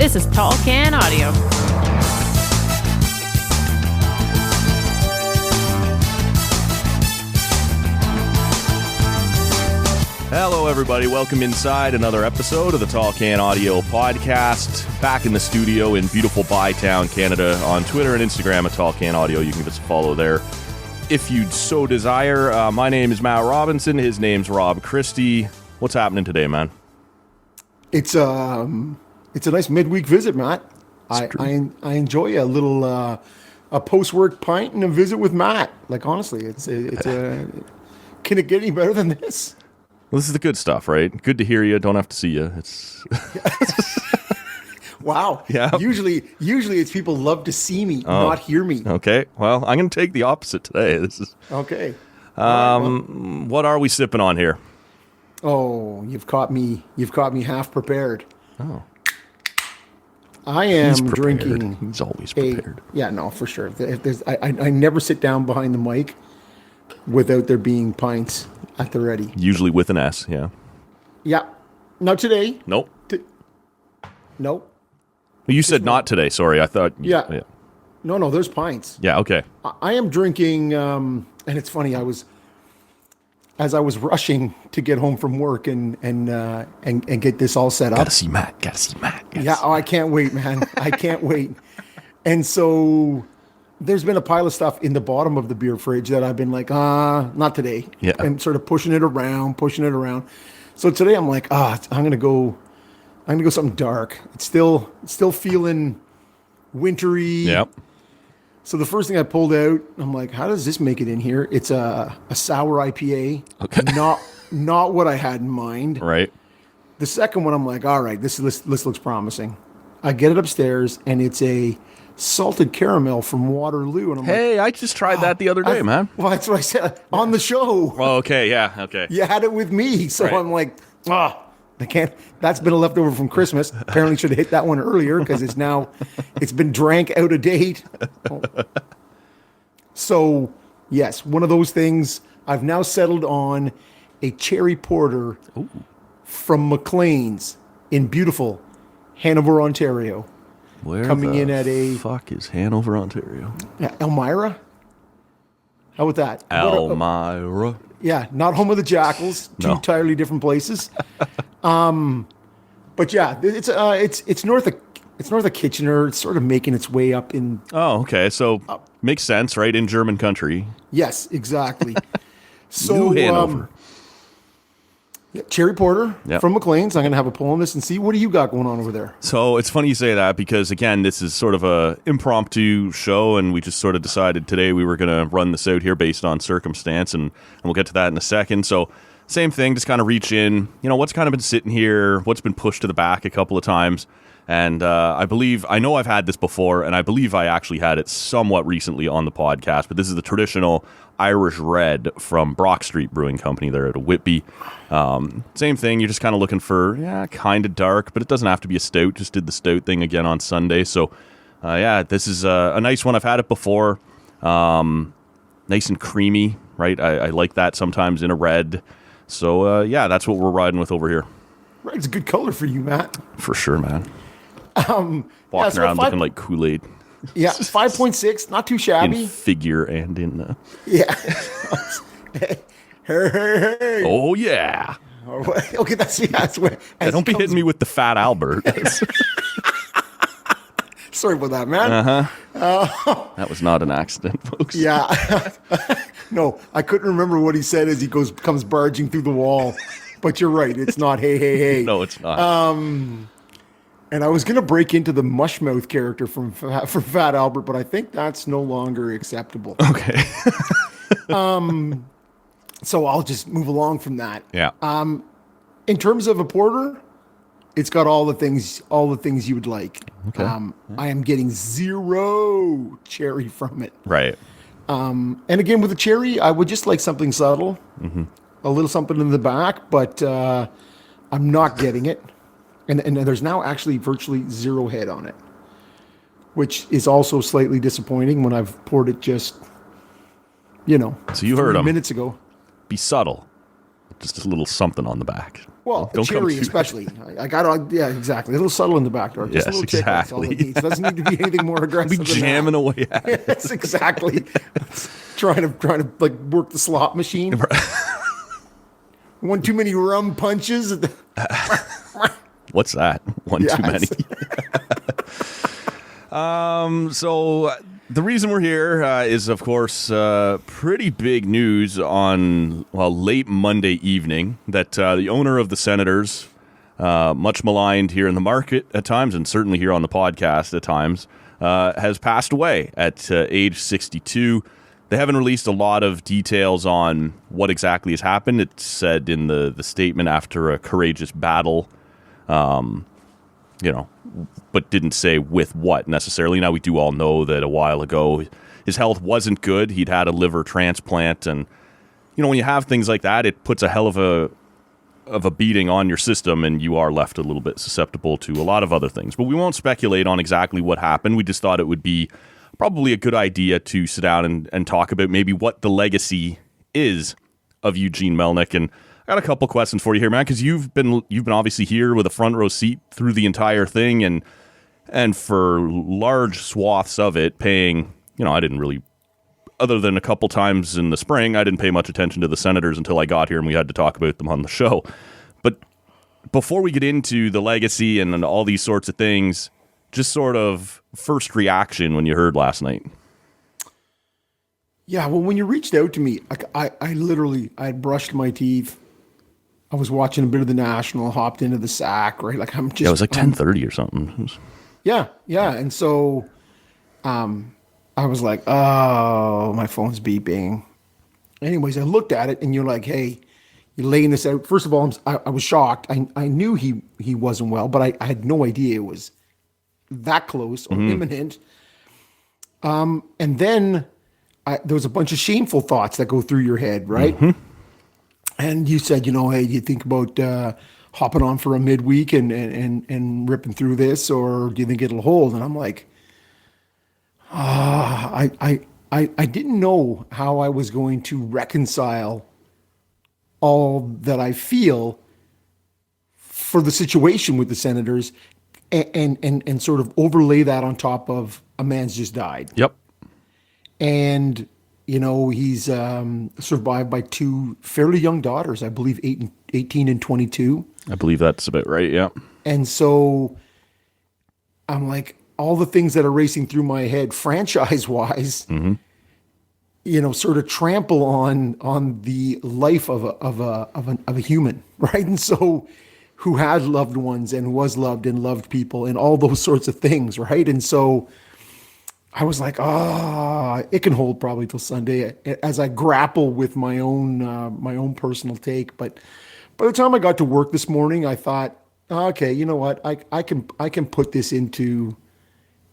This is Tall Can Audio. Hello, everybody. Welcome inside another episode of the Tall Can Audio podcast. Back in the studio in beautiful Bytown, Canada. On Twitter and Instagram at Tall Can Audio. You can give us a follow there if you'd so desire. My name is Matt Robinson. His name's Rob Christie. What's happening today, man? It's a nice midweek visit, Matt. I enjoy a little a post-work pint and a visit with Matt. Like, honestly, can it get any better than this? Well, this is the good stuff, right? Good to hear you. Don't have to see you. It's wow. Yeah. Usually it's people love to see me, not hear me. Okay. Well, I'm going to take the opposite today. This is okay. What are we sipping on here? Oh, you've caught me half prepared. Oh. I am drinking. He's always prepared. For sure. I never sit down behind the mic without there being pints at the ready. Usually with an S, yeah. Yeah. Not today. Nope. Nope. Well, you said not today. Sorry, I thought. Yeah. No, there's pints. Yeah, okay. I am drinking, and it's funny, as I was rushing to get home from work and get this all set up. Gotta see Matt. Yeah, I can't wait, man. I can't wait. And so there's been a pile of stuff in the bottom of the beer fridge that I've been like, not today. Yeah. And sort of pushing it around. So today I'm like, I'm gonna go something dark. It's still feeling wintry. Yep. So the first thing I pulled out, I'm like, how does this make it in here? It's a sour IPA. Okay. Not what I had in mind. Right. The second one, I'm like, all right, this looks promising. I get it upstairs, and it's a salted caramel from Waterloo. And I'm like, I just tried that the other day, man. Well, that's what I said on the show. Oh, okay, yeah, okay. You had it with me, so right. I'm like, I can't. That's been a leftover from Christmas. Apparently should have hit that one earlier because it's been drank out of date. So, yes, one of those things. I've now settled on a cherry porter from McLean's in beautiful Hanover, Ontario. Where coming the in at a fuck is Hanover, Ontario? Elmira? How about that? Elmira. Yeah, not home of the Jackals. Two entirely different places. But yeah, it's north of Kitchener. It's sort of making its way up in. Oh, okay. So makes sense, right? In German country. Yes, exactly. So New Hanover. Cherry porter from McLean's. I'm going to have a pull on this and see what do you got going on over there. So it's funny you say that because, again, this is sort of a impromptu show, and we just sort of decided today we were going to run this out here based on circumstance, and we'll get to that in a second. So same thing, just kind of reach in, what's kind of been sitting here, what's been pushed to the back a couple of times. And I know I've had this before, and I believe I actually had it somewhat recently on the podcast, but this is the traditional Irish Red from Brock Street Brewing Company. They're at a Whitby. Same thing, you're just kind of looking for, kind of dark, but it doesn't have to be a stout. Just did the stout thing again on Sunday. So, this is a nice one. I've had it before. Nice and creamy, right? I like that sometimes in a red. So, that's what we're riding with over here. Red's a good color for you, Matt. For sure, man. Walking around looking like Kool-Aid. Yeah, 5.6, not too shabby. In figure and in... Yeah. Hey. Oh, yeah. Okay, that's where... Don't be hitting me with the Fat Albert. Sorry about that, man. That was not an accident, folks. Yeah. No, I couldn't remember what he said as he comes barging through the wall. But you're right, it's not hey. No, it's not. And I was going to break into the Mushmouth character from Fat Albert, but I think that's no longer acceptable. Okay. So I'll just move along from that. Yeah. In terms of a porter, it's got all the things you would like. Okay. I am getting zero cherry from it. Right. And again, with the cherry, I would just like something subtle, a little something in the back, but I'm not getting it. And there's now actually virtually zero head on it, which is also slightly disappointing when I've poured it just, so you heard 3 minutes ago. Be subtle. Just a little something on the back. Well, Don't come cherry too- especially. I got yeah, exactly. A little subtle in the back door. Just Yes, a little tick. That's all it exactly. needs. It doesn't need to be anything more aggressive. Be than jamming that. away at it. Yes, exactly. trying to like work the slot machine. One too many rum punches. What's that? One too many. Yes. So the reason we're here is, of course, pretty big news on late Monday evening that the owner of the Senators, much maligned here in the market at times, and certainly here on the podcast at times, has passed away at age 62. They haven't released a lot of details on what exactly has happened. It's said in the statement after a courageous battle, but didn't say with what necessarily. Now, we do all know that a while ago his health wasn't good. He'd had a liver transplant, and when you have things like that, it puts a hell of a beating on your system, and you are left a little bit susceptible to a lot of other things. But we won't speculate on exactly what happened. We just thought it would be probably a good idea to sit down and talk about maybe what the legacy is of Eugene Melnyk. And I got a couple questions for you here, man, because you've been obviously here with a front row seat through the entire thing, and for large swaths of it, paying, I didn't really, other than a couple times in the spring, I didn't pay much attention to the Senators until I got here and we had to talk about them on the show. But before we get into the legacy and all these sorts of things, just sort of first reaction when you heard last night. Yeah, well, when you reached out to me, I had brushed my teeth. I was watching a bit of the National, hopped into the sack, right? Like I'm just. Yeah, it was like 10:30 or something. Yeah, and so, I was like, oh, my phone's beeping. Anyways, I looked at it, and you're like, hey, you're laying this out. First of all, I was shocked. I knew he wasn't well, but I had no idea it was that close or imminent. And then there was a bunch of shameful thoughts that go through your head, right? And you said, hey, do you think about hopping on for a midweek and ripping through this, or do you think it'll hold? And I'm like, I didn't know how I was going to reconcile all that I feel for the situation with the Senators and sort of overlay that on top of a man's just died. Yep. And, he's survived by two fairly young daughters, I believe 18 and 22. I believe that's about right, yeah. And so I'm like, all the things that are racing through my head franchise-wise, sort of trample on the life of a human, right? And so who had loved ones and was loved and loved people and all those sorts of things, right? And so I was like, it can hold probably till Sunday as I grapple with my own personal take. But by the time I got to work this morning, I thought, okay, you know what? I can put this into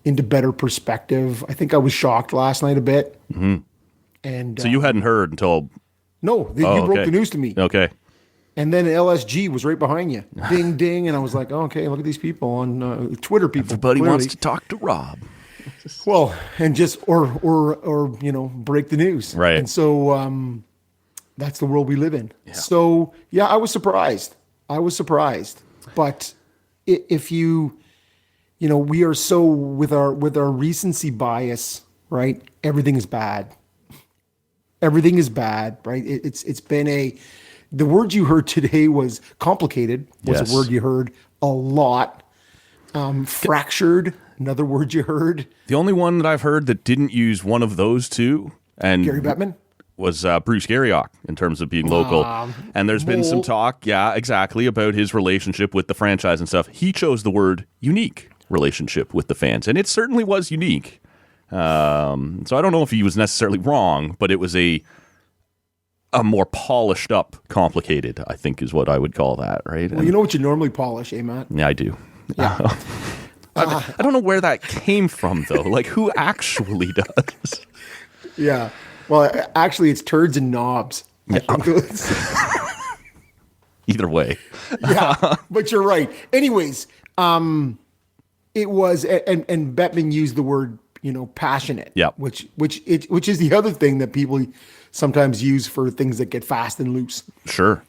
better perspective. I think I was shocked last night a bit. And so you hadn't heard until... No, you broke the news to me. Okay. And then LSG was right behind you. Ding, ding. And I was like, okay, look at these people on Twitter people. Everybody clearly wants to talk to Rob. Well, and just, or break the news. Right. And so that's the world we live in. Yeah. So, yeah, I was surprised. But if we are so with our recency bias, right? Everything is bad. Everything is bad, right? It's been the word you heard today was complicated, was Yes. a word you heard a lot. Fractured, another word you heard. The only one that I've heard that didn't use one of those two, and Gary Bettman? was Bruce Garriock in terms of being local. And there's been some talk, yeah, exactly, about his relationship with the franchise and stuff. He chose the word unique relationship with the fans, and it certainly was unique. So I don't know if he was necessarily wrong, but it was a more polished up, complicated, I think is what I would call that, right? Well, you know what you normally polish, eh, Matt? Yeah, I do. Yeah. I don't know where that came from, though. Like, who actually does? Yeah. Well, actually, it's turds and knobs. I think it was. Either way. Yeah, but you're right. Anyways, it was, and Bettman used the word, passionate. Yeah. Which is the other thing that people sometimes use for things that get fast and loose. Sure.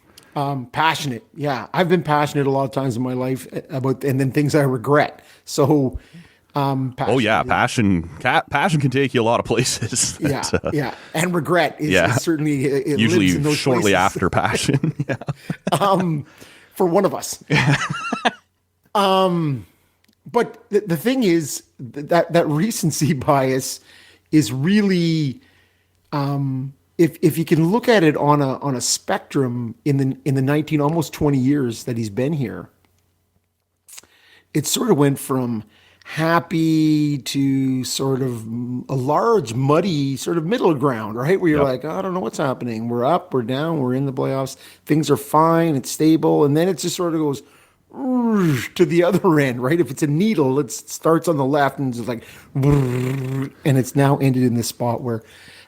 Passionate. Yeah. I've been passionate a lot of times in my life about, and then things I regret. So, Oh yeah, passion can take you a lot of places. Yeah, yeah, and regret is, yeah. is certainly it Usually lives in those shortly places. after passion. Yeah. For one of us. But the thing is that recency bias is really, if you can look at it on a spectrum in the 19 almost 20 years that he's been here, it sort of went from happy to sort of a large, muddy sort of middle ground, right? Where you're like, I don't know what's happening. We're up, we're down, we're in the playoffs. Things are fine, it's stable. And then it just sort of goes to the other end, right? If it's a needle, it starts on the left and it's like, and it's now ended in this spot where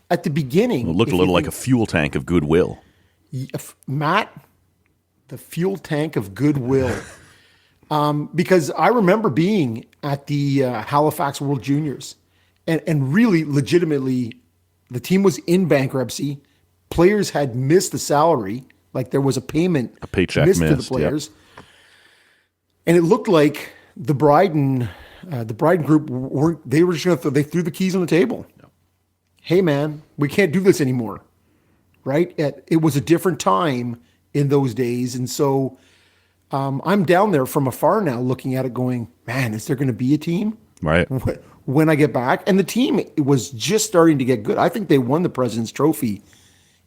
at the beginning... It looked a little like a fuel tank of goodwill. Matt, the fuel tank of goodwill. Because I remember being at the Halifax World Juniors and really legitimately the team was in bankruptcy. Players had missed the salary. Like there was a paycheck missed to the players. Yep. And it looked like the bride group they were just going to they threw the keys on the table. Yep. Hey man, we can't do this anymore. Right? It was a different time in those days. And so I'm down there from afar now looking at it going, man, is there going to be a team? Right. When I get back. And the team was just starting to get good. I think they won the President's Trophy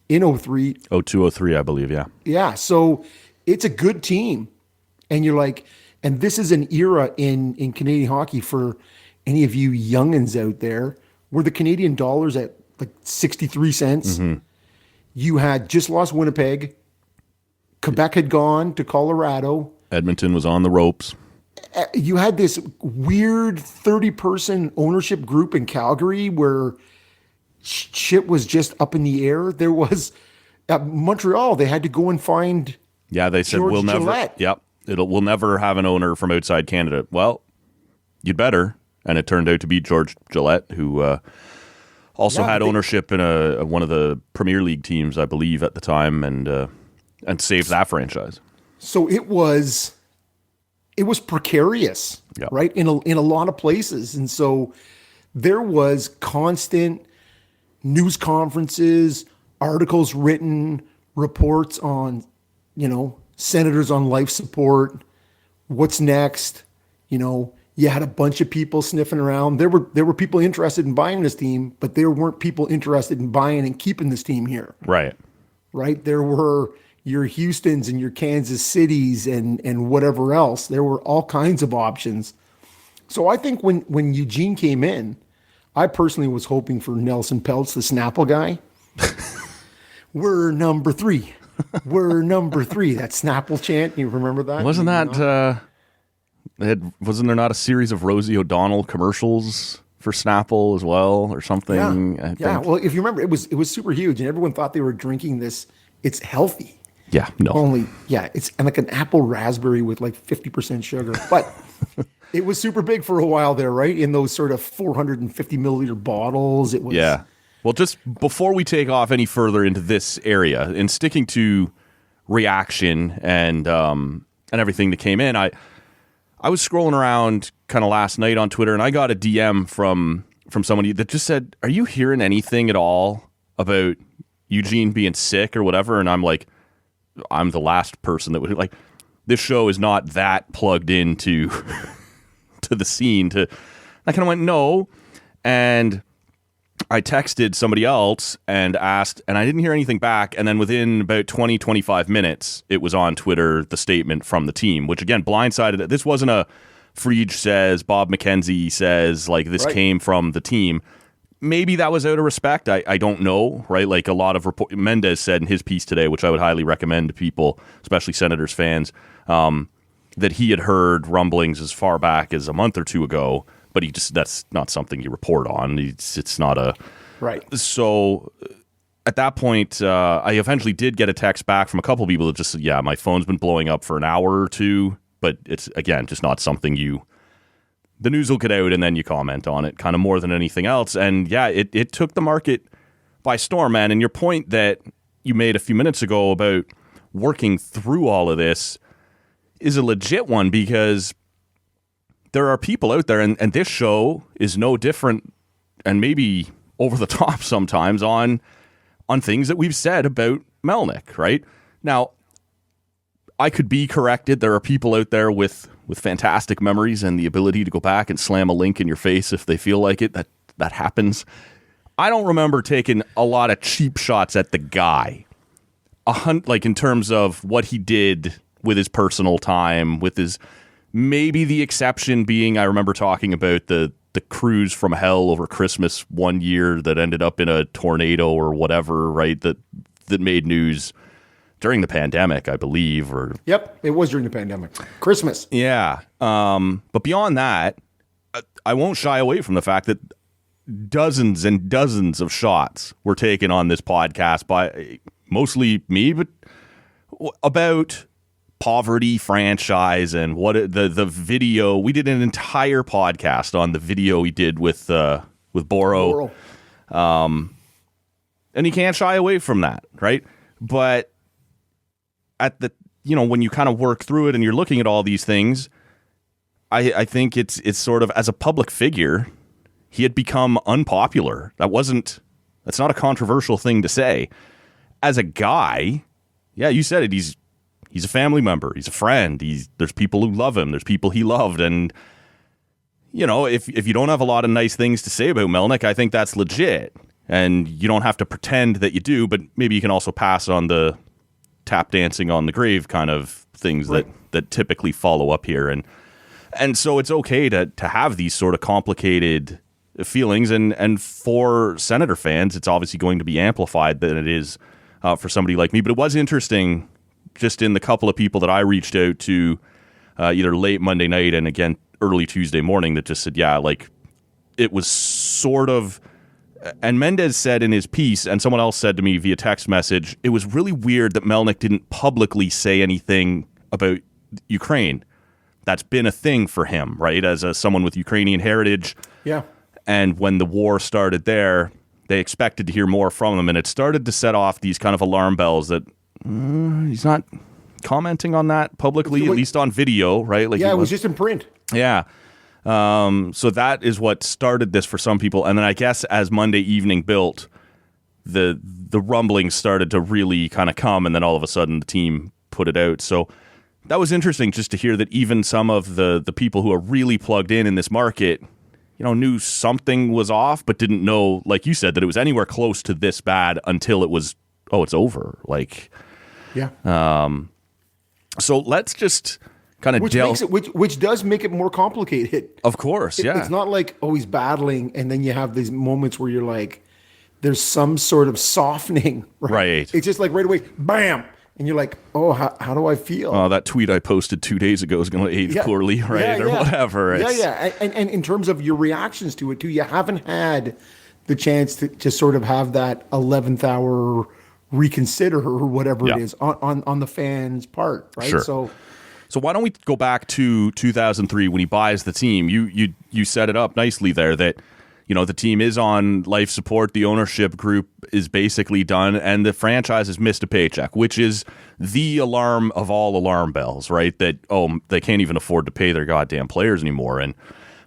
in 03. 02-03, I believe, yeah. Yeah, so it's a good team. And you're like, and this is an era in Canadian hockey for any of you youngins out there where the Canadian dollar's at like 63 cents. Mm-hmm. You had just lost Winnipeg. Quebec had gone to Colorado. Edmonton was on the ropes. You had this weird 30-person ownership group in Calgary where shit was just up in the air. There was at Montreal, they had to go and find they said, George we'll Gillette. never, we'll never have an owner from outside Canada. Well, you'd better. And it turned out to be George Gillette, who also had ownership in one of the Premier League teams, I believe, at the time, and saved that franchise. So it was precarious, right? In a lot of places. And so there was constant news conferences, articles written, reports on, senators on life support, what's next. You had a bunch of people sniffing around. There were people interested in buying this team, but there weren't people interested in buying and keeping this team here. Right. Right? There were your Houstons and your Kansas Cities and whatever else. There were all kinds of options. So I think when Eugene came in, I personally was hoping for Nelson Peltz, the Snapple guy. We're number 3. We're number 3. That Snapple chant. You remember that? Wasn't wasn't there not a series of Rosie O'Donnell commercials for Snapple as well or something? Yeah. Well, if you remember, it was super huge and everyone thought they were drinking this. It's healthy. Yeah, no. It's like an apple raspberry with like 50% sugar. But it was super big for a while there, right? In those sort of 450 milliliter bottles. It was. Yeah. Well, just before we take off any further into this area and sticking to reaction and everything that came in, I was scrolling around kind of last night on Twitter and I got a DM from somebody that just said, "Are you hearing anything at all about Eugene being sick or whatever?" And I'm like, I'm the last person that would like, this show is not that plugged into to the scene. I kind of went, no. And I texted somebody else and asked, and I didn't hear anything back. And then within about 20, 25 minutes, it was on Twitter, the statement from the team, which again, blindsided. This wasn't a Friedge says, Bob McKenzie says, like this came from the team. Maybe that was out of respect. I don't know, right? Like a lot of Mendez said in his piece today, which I would highly recommend to people, especially Senators fans, that he had heard rumblings as far back as a month or two ago, but that's not something you report on. It's not a... Right. So at that point, I eventually did get a text back from a couple of people that just said, yeah, my phone's been blowing up for an hour or two, but it's, again, just not something the news will get out and then you comment on it kind of more than anything else. And yeah, it took the market by storm, man. And your point that you made a few minutes ago about working through all of this is a legit one, because there are people out there, and this show is no different, and maybe over the top sometimes on things that we've said about Melnyk, right? Now, I could be corrected. There are people out there with fantastic memories and the ability to go back and slam a link in your face if they feel like it. That happens. I don't remember taking a lot of cheap shots at the guy, like in terms of what he did with his personal time, with his, maybe the exception being, I remember talking about the cruise from hell over Christmas one year that ended up in a tornado or whatever, right? That made news during the pandemic, I believe. Or yep, it was during the pandemic. Christmas. Yeah. But beyond that, I won't shy away from the fact that dozens and dozens of shots were taken on this podcast by mostly me, but about poverty franchise and what the video. We did an entire podcast on the video he did with Boro. And you can't shy away from that, right? But at the, when you kind of work through it and you're looking at all these things, I think it's sort of, as a public figure, he had become unpopular. That's not a controversial thing to say. As a guy, yeah, you said it. He's a family member. He's a friend. There's people who love him. There's people he loved. And, if you don't have a lot of nice things to say about Melnyk, I think that's legit. And you don't have to pretend that you do, but maybe you can also pass on the tap dancing on the grave kind of things right, that typically follow up here. And so it's okay to have these sort of complicated feelings. And for Senator fans, it's obviously going to be amplified than it is for somebody like me. But it was interesting, just in the couple of people that I reached out to either late Monday night and again early Tuesday morning, that just said, yeah, like it was sort of, and Mendez said in his piece, and someone else said to me via text message, it was really weird that Melnyk didn't publicly say anything about Ukraine. That's been a thing for him, right? As someone with Ukrainian heritage. Yeah. And when the war started there, they expected to hear more from him, and it started to set off these kind of alarm bells that he's not commenting on that publicly, at least on video, right? Like, yeah, it was just in print. Yeah. So that is what started this for some people. And then I guess as Monday evening built, the rumblings started to really kind of come, and then all of a sudden the team put it out. So that was interesting just to hear that even some of the people who are really plugged in this market, knew something was off, but didn't know, like you said, that it was anywhere close to this bad until it was, it's over. Like, yeah. So let's just kind of which does make it more complicated. Of course, yeah. It's not like, he's battling, and then you have these moments where you're like, there's some sort of softening. Right. It's just like right away, bam. And you're like, how do I feel? Oh, that tweet I posted 2 days ago is going to age poorly, right? Or whatever. Yeah. And in terms of your reactions to it, too, you haven't had the chance to sort of have that 11th hour reconsider or whatever it is on the fans' part, right? Sure. So why don't we go back to 2003 when he buys the team? You set it up nicely there that, the team is on life support. The ownership group is basically done, and the franchise has missed a paycheck, which is the alarm of all alarm bells, right? That, they can't even afford to pay their goddamn players anymore. And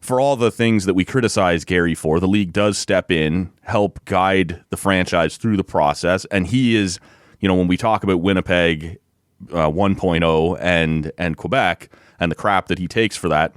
for all the things that we criticize Gary for, the league does step in, help guide the franchise through the process. And he is, when we talk about Winnipeg 1.0 and Quebec and the crap that he takes for that,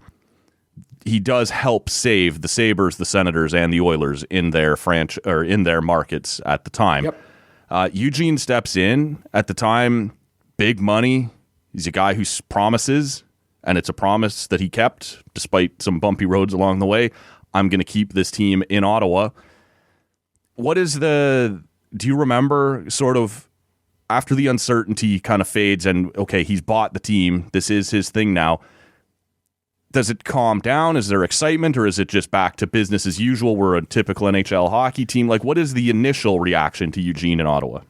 he does help save the Sabres, the Senators, and the Oilers in their in their markets at the time. Yep. Eugene steps in at the time, big money. He's a guy who promises, and it's a promise that he kept despite some bumpy roads along the way. I'm going to keep this team in Ottawa. Do you remember sort of after the uncertainty kind of fades and, okay, he's bought the team, this is his thing now. Does it calm down? Is there excitement, or is it just back to business as usual? We're a typical NHL hockey team. Like, what is the initial reaction to Eugene in Ottawa?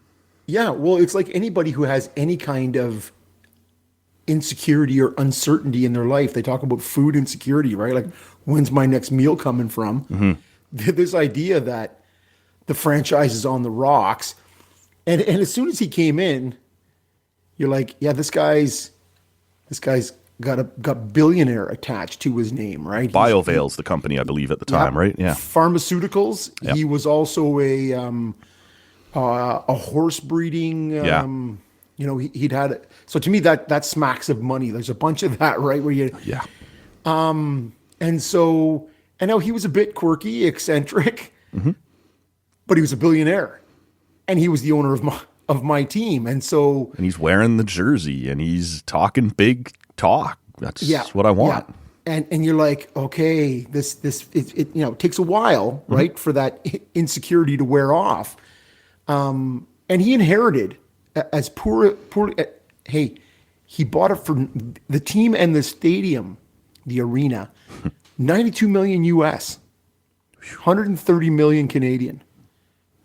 Yeah, well, it's like anybody who has any kind of insecurity or uncertainty in their life. They talk about food insecurity, right? Like, when's my next meal coming from? Mm-hmm. This idea that the franchise is on the rocks. And as soon as he came in, you're like, yeah, this guy's got billionaire attached to his name, right? BioVale's the company, I believe, at the time, right? Yeah. Pharmaceuticals. Yep. He was also a horse breeding. He'd had. So to me, that smacks of money. There's a bunch of that, right? Where you. Yeah. And so, I know he was a bit quirky, eccentric, but he was a billionaire, and he was the owner of my team, and so. And he's wearing the jersey, and he's talking big talk. That's what I want. Yeah. And you're like, okay, this it takes a while, right, for that insecurity to wear off. And he inherited as poor. Hey, he bought it for the team and the stadium, the arena, 92 million US, 130 million Canadian,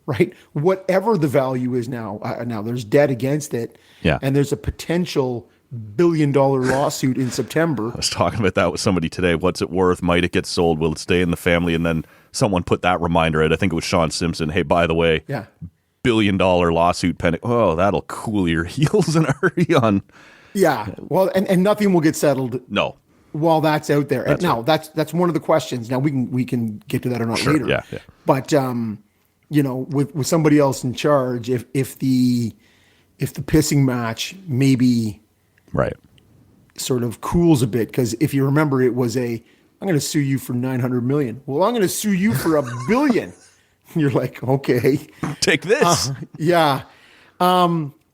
right? Whatever the value is now. Now there's debt against it, and there's a potential $1 billion lawsuit in September. I was talking about that with somebody today. What's it worth? Might it get sold? Will it stay in the family? And then someone put that reminder out. I think it was Sean Simpson. Hey, by the way, $1 billion lawsuit pending. Oh, that'll cool your heels in a hurry on. Yeah. Well, and nothing will get settled. No. While that's out there. And now that's one of the questions. Now we can get to that or not later. Yeah. But with somebody else in charge, if the pissing match maybe sort of cools a bit, because if you remember, it was I'm going to sue you for 900 million. Well, I'm going to sue you for $1 billion. You're like, okay, take this.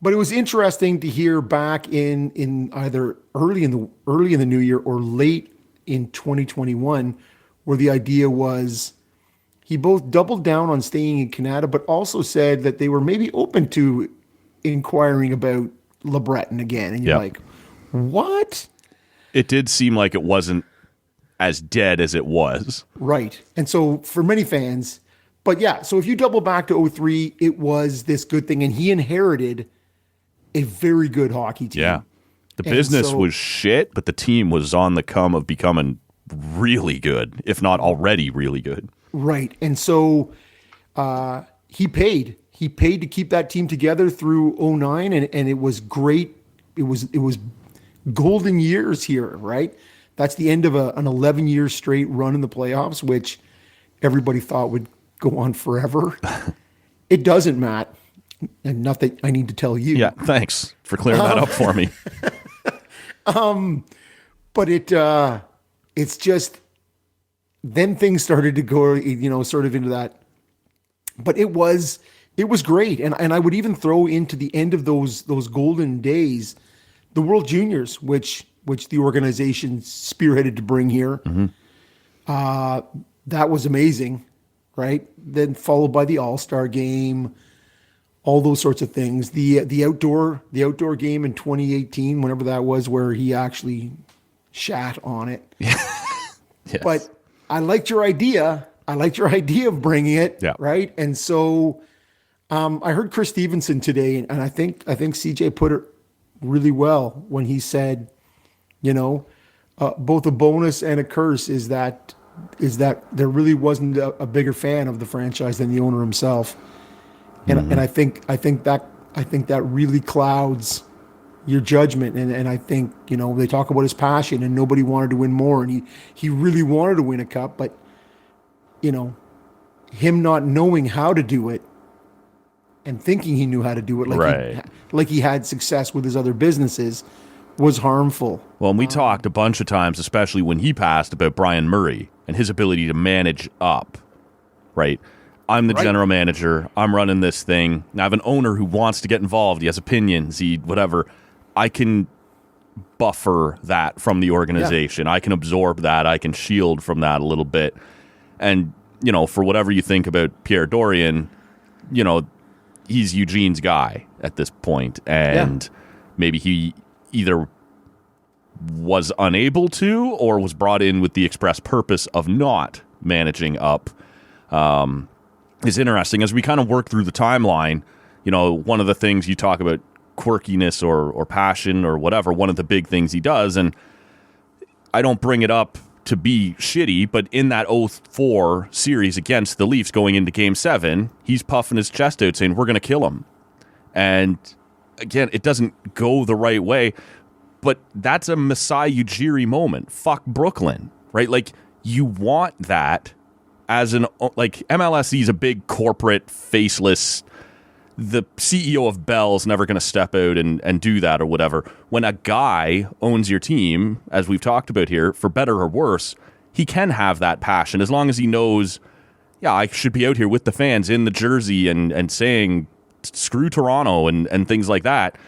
But it was interesting to hear back in either early in the new year or late in 2021, where the idea was he both doubled down on staying in Canada, but also said that they were maybe open to inquiring about LeBreton again. And you're like, what? It did seem like it wasn't as dead as it was. Right. And so for many fans, but yeah, so if you double back to 2003, it was this good thing. And he inherited a very good hockey team. Yeah. The business was shit, but the team was on the come of becoming really good, if not already really good. Right. And so he paid. He paid to keep that team together through 2009, and it was great. It was golden years here, right? That's the end of an 11-year straight run in the playoffs, which everybody thought would go on forever. It doesn't, Matt. And not that I need to tell you. Yeah, thanks for clearing that up for me. But it's just, then things started to go, sort of into that. But it was great. And I would even throw into the end of those golden days, the World Juniors, which the organization spearheaded to bring here. That was amazing, right? Then followed by the All-Star game, all those sorts of things. The outdoor game in 2018, whenever that was, where he actually shat on it. Yes. But I liked your idea. Of bringing it, right? And so I heard Chris Stevenson today, and I think CJ put it really well when he said, both a bonus and a curse is that there really wasn't a bigger fan of the franchise than the owner himself. And I think that really clouds your judgment. And I think, they talk about his passion, and nobody wanted to win more. And he really wanted to win a cup, but, him not knowing how to do it and thinking he knew how to do it, like he had success with his other businesses, was harmful. Well, and we talked a bunch of times, especially when he passed, about Brian Murray and his ability to manage up, right? I'm the general manager. I'm running this thing. I have an owner who wants to get involved. He has opinions. Whatever. I can buffer that from the organization. I can absorb that. I can shield from that a little bit. And, for whatever you think about Pierre Dorian, he's Eugene's guy at this point. And maybe he either was unable to or was brought in with the express purpose of not managing up. Is interesting. As we kind of work through the timeline, one of the things you talk about, quirkiness or passion or whatever, one of the big things he does, and I don't bring it up to be shitty, but in that 2004 series against the Leafs going into Game 7, he's puffing his chest out saying, we're going to kill him. And again, it doesn't go the right way. But that's a Masai Ujiri moment. Fuck Brooklyn, right? Like, you want that as like, MLSE is a big corporate, faceless, the CEO of Bell's never going to step out and do that or whatever. When a guy owns your team, as we've talked about here, for better or worse, he can have that passion as long as he knows, yeah, I should be out here with the fans in the jersey and saying, screw Toronto and things like that.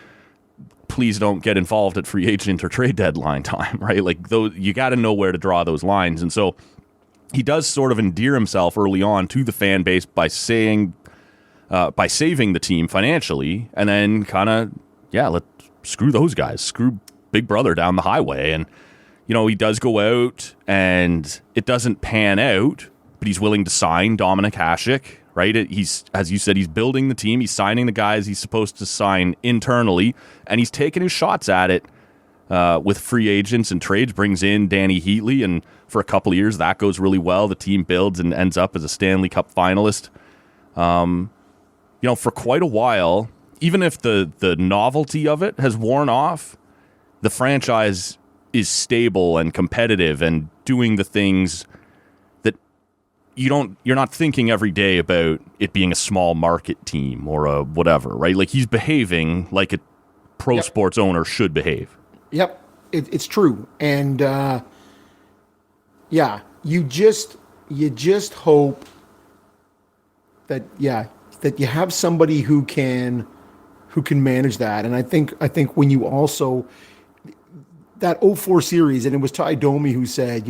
Please don't get involved at free agent or trade deadline time, right? Like, those, you got to know where to draw those lines. And so he does sort of endear himself early on to the fan base by saying, by saving the team financially, and then kind of, screw those guys, screw Big Brother down the highway. And, he does go out and it doesn't pan out, but he's willing to sign Dominic Hasek. Right, he's, as you said, he's building the team. He's signing the guys he's supposed to sign internally, and he's taking his shots at it with free agents and trades. Brings in Danny Heatley, and for a couple of years that goes really well. The team builds and ends up as a Stanley Cup finalist. For quite a while, even if the novelty of it has worn off, the franchise is stable and competitive and doing the things you're not thinking every day about it being a small market team or a whatever, right? Like, he's behaving like a pro sports owner should behave. Yep, it's true. And you just hope that you have somebody who can manage that. And I think when you also, that 04 series, and it was Ty Domi who said,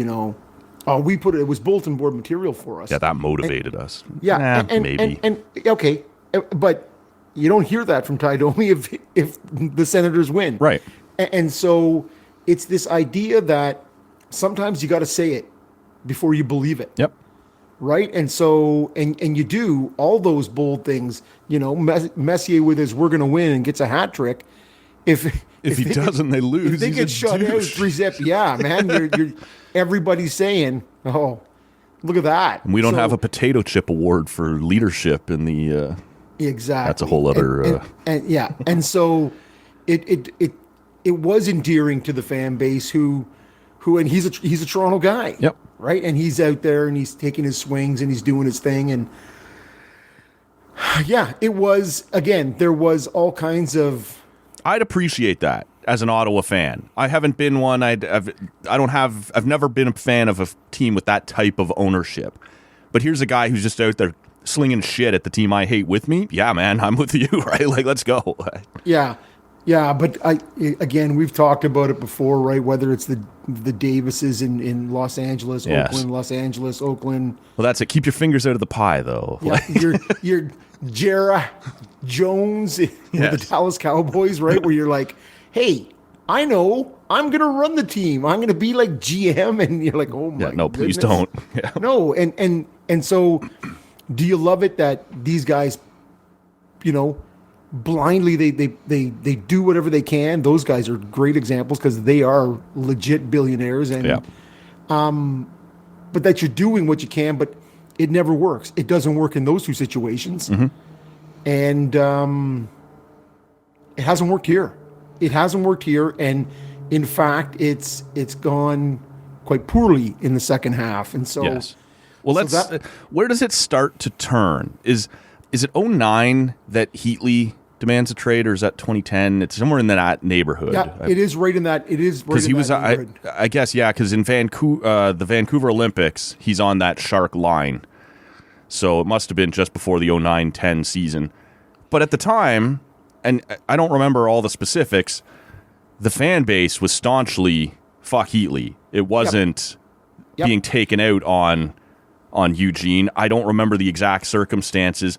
it was bulletin board material for us. Yeah, that motivated us. Yeah, maybe. And okay, but you don't hear that from Ty Domi if the Senators win. Right. And so it's this idea that sometimes you got to say it before you believe it. Yep. Right? And so, and you do all those bold things, Messier with his "we're going to win" and gets a hat trick. If he doesn't, they lose. If they get shut out 3-zip, yeah, man, you're everybody's saying, "Oh, look at that." And we don't have a potato chip award for leadership in the. Exactly. That's a whole other. And so it was endearing to the fan base who, and he's a Toronto guy. Yep. Right, and he's out there and he's taking his swings and he's doing his thing, and it was, again, there was all kinds of. I'd appreciate that as an Ottawa fan. I haven't been one. I've never been a fan of a team with that type of ownership. But here's a guy who's just out there slinging shit at the team I hate with me. Yeah, man, I'm with you, right? Like, let's go. Yeah, but again, we've talked about it before, right? Whether it's the Davises in Los Angeles, yes. Oakland, Los Angeles, Oakland. Well, that's it. Keep your fingers out of the pie, though. Yeah, you're Jara Jones with the Dallas Cowboys, right? Where you're like, hey, I know I'm going to run the team. I'm going to be like GM. And you're like, oh my no, goodness. Please don't. Yeah. No. And so do you love it that these guys, blindly, they do whatever they can. Those guys are great examples because they are legit billionaires. And, but that you're doing what you can, but it never works. It doesn't work in those two situations. Mm-hmm. And it hasn't worked here. It hasn't worked here. And in fact, it's gone quite poorly in the second half. And so, yes. Well, where does it start to turn? Is it 2009 that Heatley demands a trade, or is that 2010? It's somewhere in that neighborhood. Yeah, it is right in that. It is right in that neighborhood. I guess, yeah, because in Vancouver, the Vancouver Olympics, he's on that Shark line. So it must have been just before the 2009-10 season. But at the time, and I don't remember all the specifics, the fan base was staunchly fuck Heatley. It wasn't being taken out on Eugene. I don't remember the exact circumstances.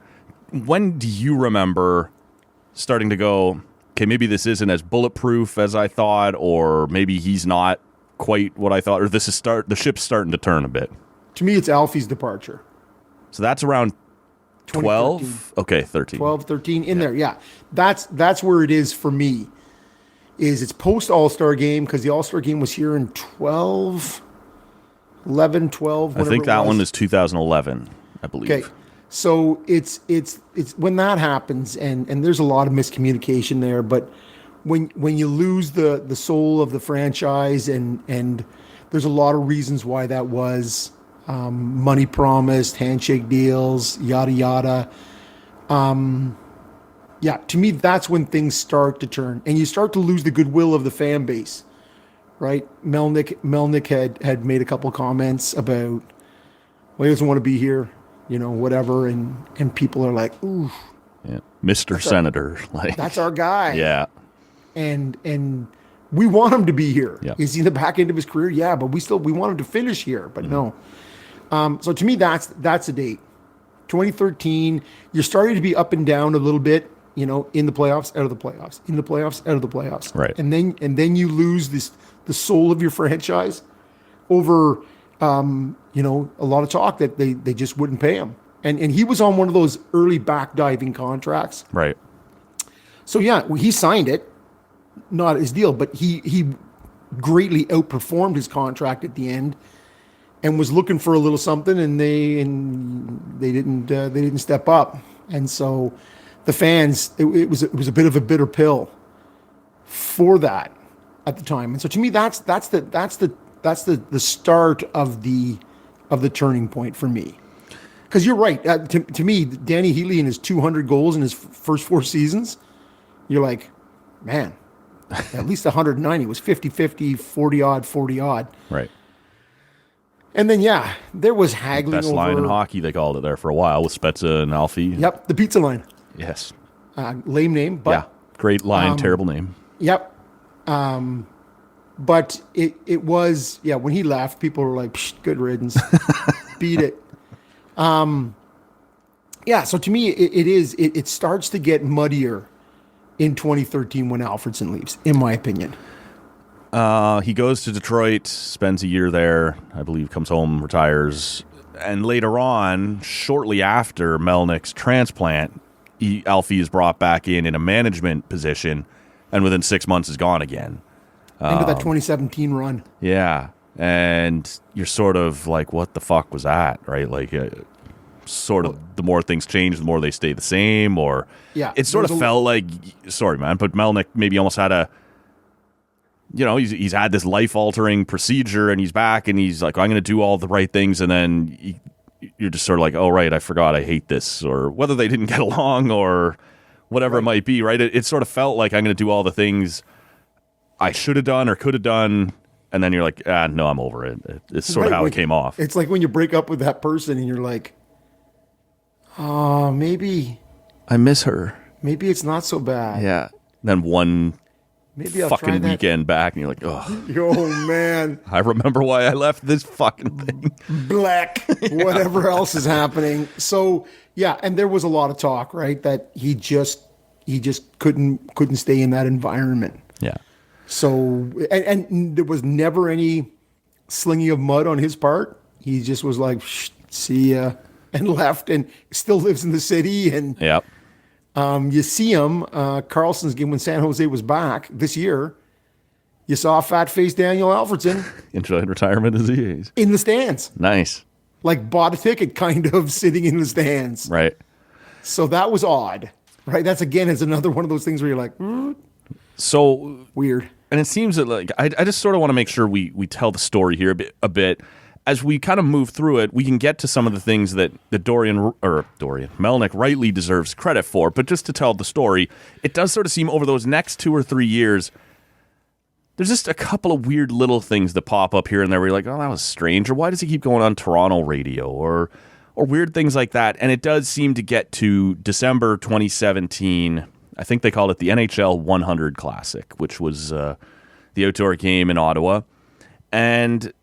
When do you remember starting to go, okay, maybe this isn't as bulletproof as I thought, or maybe he's not quite what I thought, or the ship's starting to turn a bit? To me, it's Alfie's departure. So that's around 12? Okay, 13. 12, 13, in there, yeah. That's where it is for me, is it's post-All-Star game, because the All-Star game was here in 11, 12, I think that one is 2011, I believe. Okay, So it's when that happens, and there's a lot of miscommunication there. But when you lose the soul of the franchise, and there's a lot of reasons why that was, money promised, handshake deals, yada yada. Yeah, to me, that's when things start to turn, and you start to lose the goodwill of the fan base, right? Melnyk had made a couple comments about, well, he doesn't want to be here, whatever, and people are like, ooh, yeah, Mr. Senator, like that's our guy, yeah, and we want him to be here. Yeah. Is he in the back end of his career? Yeah, but we want him to finish here, but no. So to me, that's the date, 2013. You're starting to be up and down a little bit. In the playoffs, out of the playoffs, in the playoffs, out of the playoffs. Right. And then you lose the soul of your franchise over, a lot of talk that they just wouldn't pay him. And he was on one of those early backdiving contracts. Right. So yeah, he signed it, not his deal, but he greatly outperformed his contract at the end and was looking for a little something, and they didn't step up. And so the fans, it was a bit of a bitter pill for that at the time. And so to me, that's the start of the turning point for me. Because you're right. To me, Danny Healy and his 200 goals in his first 4 seasons, you're like, man, at least 190 was 50-50, 40-odd, 40-odd. Right. And then, yeah, there was haggling Best over... line in hockey, they called it there for a while, with Spezza and Alfie. Yep, the pizza line. Yes. Lame name, but... Yeah, great line, terrible name. Yep. But it was, yeah, when he left, people were like, psh, good riddance. Beat it. Yeah, so to me, it starts to get muddier in 2013 when Alfredson leaves, in my opinion. He goes to Detroit, spends a year there, I believe, comes home, retires. And later on, shortly after Melnyk's transplant, Alfie is brought back in a management position, and within 6 months is gone again. Into that 2017 run. Yeah. And you're sort of like, what the fuck was that, right? Like, the more things change, the more they stay the same, or... Yeah. It sort of felt like, sorry, man, but Melnyk maybe almost had he's had this life-altering procedure, and he's back, and he's like, I'm going to do all the right things, and then you're just sort of like, oh, right, I forgot I hate this, or whether they didn't get along, or whatever it might be, right? It sort of felt like I'm going to do all the things I should have done or could have done, and then you're like, no, I'm over it. It's sort of how it came off. It's like when you break up with that person, and you're like, oh, maybe... I miss her. Maybe it's not so bad. Yeah. Then one... Maybe I'll fucking try weekend back, and you're like, oh. Oh, man. I remember why I left this fucking thing. Black. Whatever else is happening. So, yeah, and there was a lot of talk, right, that he just couldn't stay in that environment. Yeah. So, and there was never any slinging of mud on his part. He just was like, see ya, and left, and still lives in the city. And yep. You see him, Carlson's game when San Jose was back this year. You saw fat-faced Daniel Alfredson. Enjoyed retirement as he is. In the stands. Nice. Like bought a ticket, kind of, sitting in the stands. Right. So that was odd. Right? That's, again, is another one of those things where you're like, so weird. And it seems that, like, I just sort of want to make sure we tell the story here a bit. As we kind of move through it, we can get to some of the things that Melnyk rightly deserves credit for. But just to tell the story, it does sort of seem over those next 2 or 3 years, there's just a couple of weird little things that pop up here and there where you're like, oh, that was strange. Or why does he keep going on Toronto radio? Or weird things like that. And it does seem to get to December 2017. I think they called it the NHL 100 Classic, which was the outdoor game in Ottawa. And...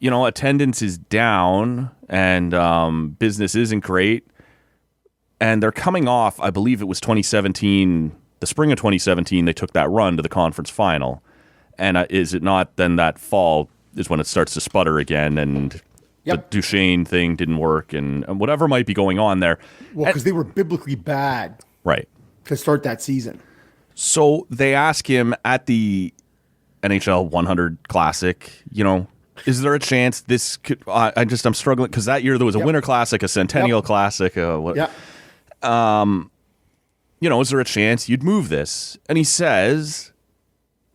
attendance is down, and business isn't great. And they're coming off, I believe it was 2017, the spring of 2017, they took that run to the conference final. And is it not then that fall is when it starts to sputter again, and the Duchesne thing didn't work, and whatever might be going on there. Well, because they were biblically bad. Right. To start that season. So they ask him at the NHL 100 Classic, Is there a chance this could? I'm struggling because that year there was a Winter Classic, a Centennial Classic. Yeah. Is there a chance you'd move this? And he says,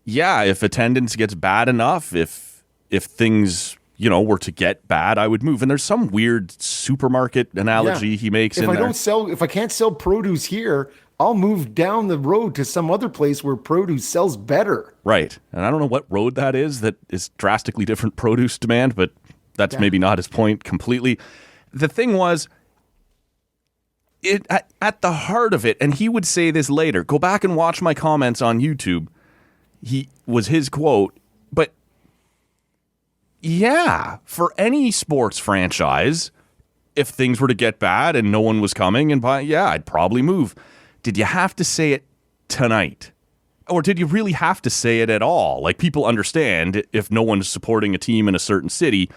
yeah, if attendance gets bad enough, if things, were to get bad, I would move. And there's some weird supermarket analogy he makes in there. If I can't sell produce here, I'll move down the road to some other place where produce sells better. Right. And I don't know what road that is drastically different produce demand, but that's maybe not his point completely. The thing was, at the heart of it, and he would say this later, go back and watch my comments on YouTube. Was his quote, but yeah, for any sports franchise, if things were to get bad and no one was coming I'd probably move. Did you have to say it tonight? Or did you really have to say it at all? Like, people understand if no one's supporting a team in a certain city.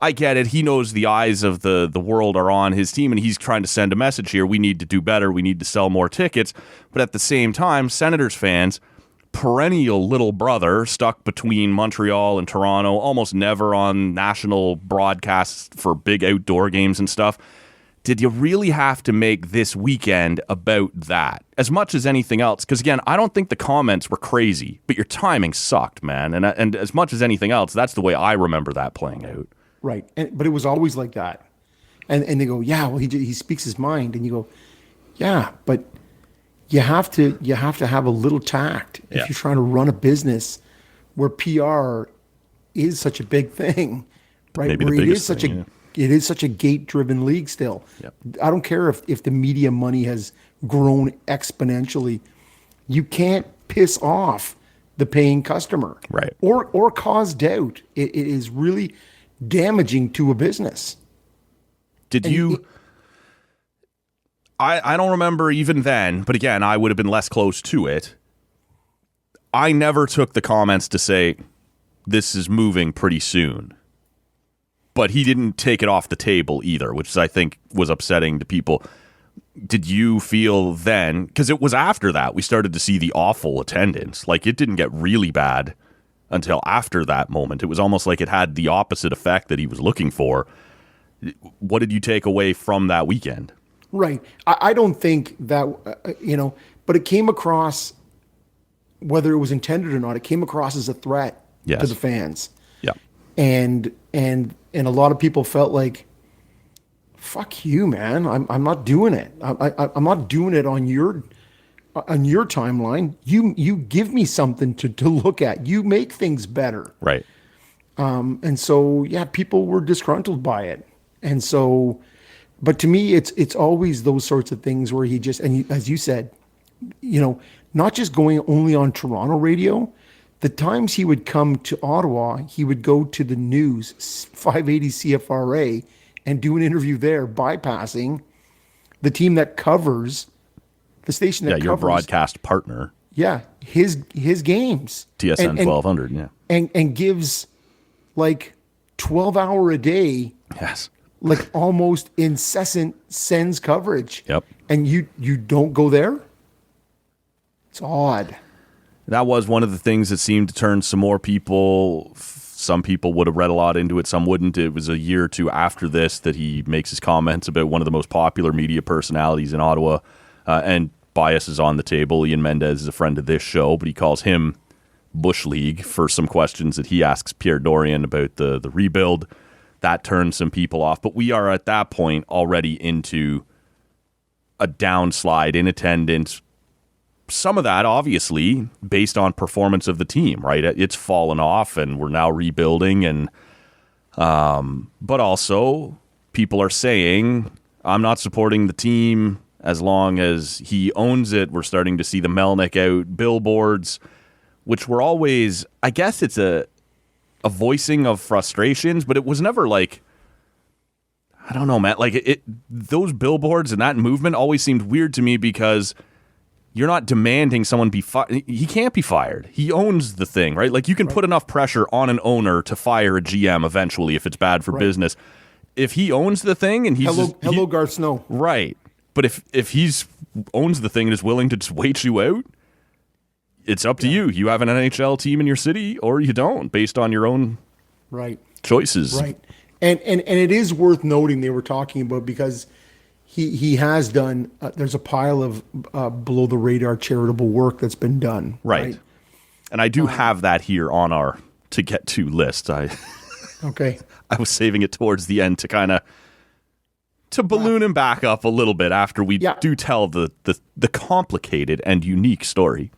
I get it. He knows the eyes of the world are on his team, and he's trying to send a message here. We need to do better. We need to sell more tickets. But at the same time, Senators fans, perennial little brother, stuck between Montreal and Toronto, almost never on national broadcasts for big outdoor games and stuff. Did you really have to make this weekend about that as much as anything else? Because, again, I don't think the comments were crazy, but your timing sucked, man. And as much as anything else, that's the way I remember that playing out. Right. But it was always like that. And they go, yeah, well, he speaks his mind. And you go, yeah, but you have to have a little tact if you're trying to run a business where PR is such a big thing, right? Maybe where the biggest thing, it is such a gate-driven league still. Yep. I don't care if the media money has grown exponentially. You can't piss off the paying customer, right? Or cause doubt. It is really damaging to a business. I don't remember even then, but again, I would have been less close to it. I never took the comments to say, this is moving pretty soon. But he didn't take it off the table either, which I think was upsetting to people. Did you feel then, because it was after that, we started to see the awful attendance. Like, it didn't get really bad until after that moment. It was almost like it had the opposite effect that he was looking for. What did you take away from that weekend? Right. I don't think that, but it came across, whether it was intended or not, it came across as a threat to the fans. Yeah. And a lot of people felt like, fuck you, man. I'm not doing it. I'm not doing it on your timeline. You give me something to look at. You make things better. Right. And so, people were disgruntled by it. And so, but to me, it's always those sorts of things where he just, as you said, not just going only on Toronto radio. The times he would come to Ottawa, he would go to the news, 580 CFRA, and do an interview there, bypassing the team that covers the station that covers. Your broadcast partner. Yeah, his games. TSN 1200, And gives like 12-hour a day. Yes. Like almost incessant Sens coverage. Yep. And you don't go there? It's odd. That was one of the things that seemed to turn some more people. Some people would have read a lot into it, some wouldn't. It was a year or two after this that he makes his comments about one of the most popular media personalities in Ottawa. And bias is on the table. Ian Mendez is a friend of this show, but he calls him Bush League for some questions that he asks Pierre Dorian about the rebuild. That turned some people off. But we are at that point already into a downslide in attendance. Some of that, obviously, based on performance of the team, right? It's fallen off, and we're now rebuilding. And but also, people are saying, I'm not supporting the team as long as he owns it. We're starting to see the Melnyk out billboards, which were always, I guess it's a voicing of frustrations, but it was never like, I don't know, Matt. Like those billboards and that movement always seemed weird to me because you're not demanding someone be fired. He can't be fired. He owns the thing, right? Like you can put enough pressure on an owner to fire a GM eventually if it's bad for business. If he owns the thing and he's hello Garth Snow, right? But if he's owns the thing and is willing to just wait you out, it's up to you. You have an NHL team in your city or you don't, based on your own. Right. choices. Right. And it is worth noting they were talking about, because he has done, there's a pile of below the radar charitable work that's been done. Right. And I do have that here on our to get to list. Okay. I was saving it towards the end to kind of to balloon him back up a little bit after we do tell the complicated and unique story.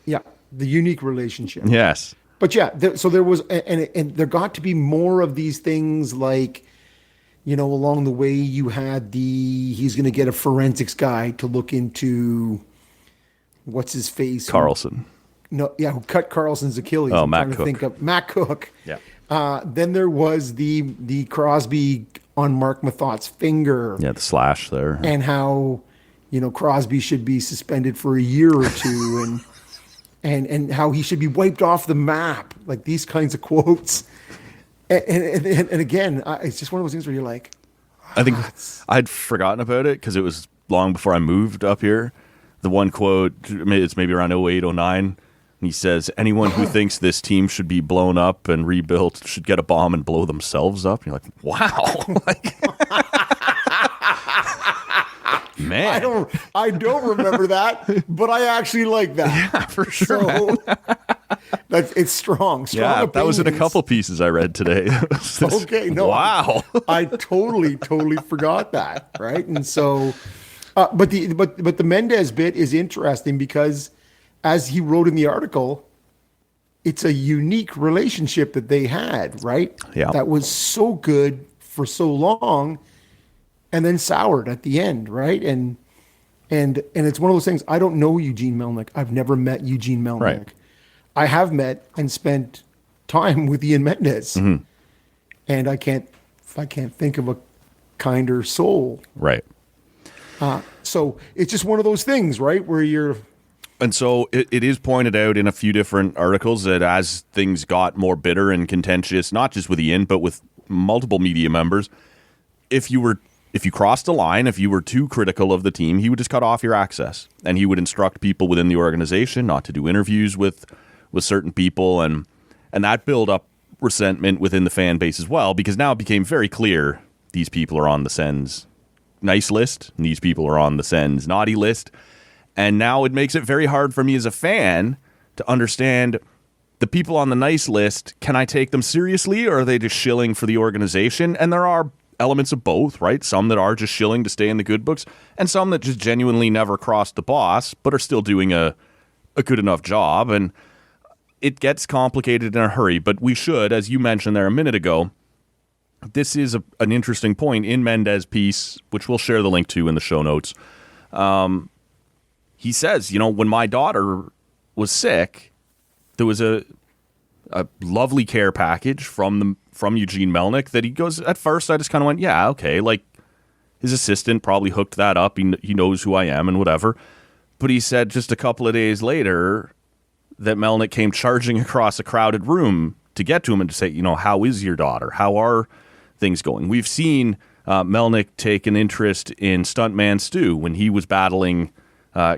Yeah. The unique relationship. Yes. But so there was, and there got to be more of these things, like, along the way you had he's going to get a forensics guy to look into what's his face? Carlson. Who cut Carlson's Achilles. Oh, Matt Cook. Matt Cook. Yeah. Then there was the Crosby on Mark Mathott's finger. Yeah, the slash there. And how, Crosby should be suspended for a year or two, and how he should be wiped off the map, like these kinds of quotes. And again, it's just one of those things where you're like, I think I'd forgotten about it because it was long before I moved up here. The one quote, it's maybe around 08, 09, and he says, anyone who thinks this team should be blown up and rebuilt should get a bomb and blow themselves up. And you're like, wow. Man. I don't remember that, but I actually like that. Yeah, for sure. So, it's strong. Yeah, that was in a couple pieces I read today. Okay, no. Wow. I totally forgot that, right? And so, but the Mendez bit is interesting because, as he wrote in the article, it's a unique relationship that they had, right? Yeah. That was so good for so long, and then soured at the end, right? And it's one of those things. I don't know Eugene Melnyk. I've never met Eugene Melnyk. Right. I have met and spent time with Ian Mendez, and I can't think of a kinder soul. Right. So it's just one of those things, right? Where you're. And so it is pointed out in a few different articles that as things got more bitter and contentious, not just with Ian, but with multiple media members, if you crossed a line, if you were too critical of the team, he would just cut off your access, and he would instruct people within the organization not to do interviews with certain people, and that built up resentment within the fan base as well, because now it became very clear these people are on the Sens nice list, and these people are on the Sens naughty list, and now it makes it very hard for me as a fan to understand the people on the nice list. Can I take them seriously, or are they just shilling for the organization? And there are elements of both, right? Some that are just shilling to stay in the good books, and some that just genuinely never crossed the boss, but are still doing a good enough job. And it gets complicated in a hurry, but we should, as you mentioned there a minute ago, this is an interesting point in Mendez's piece, which we'll share the link to in the show notes. He says, when my daughter was sick, there was a lovely care package from Eugene Melnyk that he goes, at first I just kind of went, yeah, okay, like his assistant probably hooked that up. He knows who I am and whatever. But he said just a couple of days later that Melnyk came charging across a crowded room to get to him and to say, how is your daughter? How are things going? We've seen Melnyk take an interest in Stuntman Stu when he was battling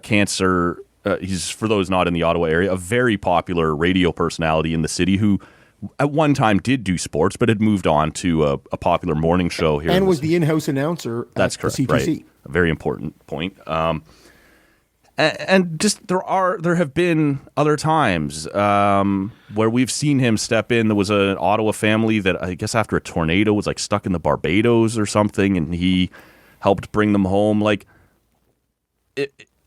cancer. He's, for those not in the Ottawa area, a very popular radio personality in the city who at one time did do sports, but had moved on to a popular morning show here. And was the in-house announcer That's at correct, the CTC. right. A very important point. And just there have been other times where we've seen him step in. There was an Ottawa family that I guess after a tornado was like stuck in the Barbados or something, and he helped bring them home. Like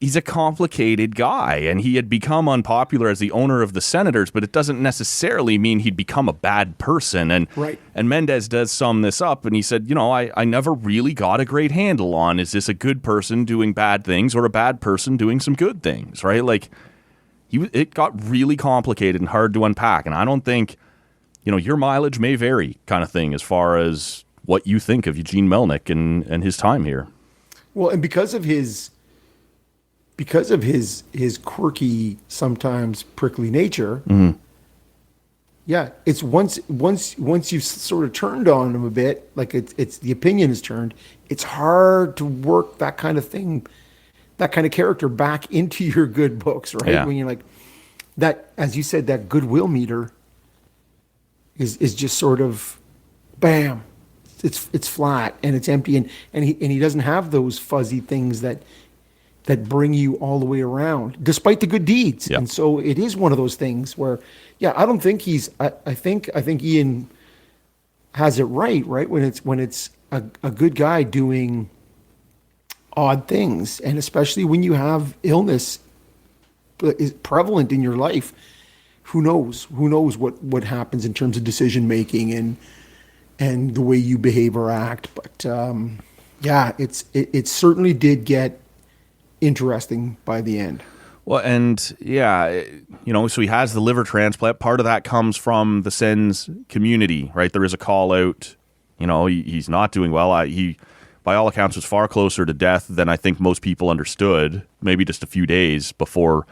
he's a complicated guy, and he had become unpopular as the owner of the Senators, but it doesn't necessarily mean he'd become a bad person. And right. And Mendez does sum this up, and he said, I never really got a great handle on, is this a good person doing bad things or a bad person doing some good things, right? Like, it got really complicated and hard to unpack, and I don't think, your mileage may vary kind of thing as far as what you think of Eugene Melnyk and his time here. Well, and because of his quirky, sometimes prickly nature, yeah, it's once you've sort of turned on him a bit, like it's the opinion is turned, it's hard to work that kind of thing, that kind of character back into your good books, right? Yeah. When you're like that, as you said, that goodwill meter is just sort of bam, it's flat and it's empty, and he doesn't have those fuzzy things that bring you all the way around, despite the good deeds. Yep. And so it is one of those things where, yeah, I don't think he's. I think Ian has it right when it's a good guy doing odd things, and especially when you have illness is prevalent in your life. Who knows what happens in terms of decision making and the way you behave or act. But yeah, it certainly did get interesting by the end. Well, and yeah, so he has the liver transplant. Part of that comes from the Sens community, right? There is a call out. He's not doing well. He, by all accounts, was far closer to death than I think most people understood. Maybe just a few days before,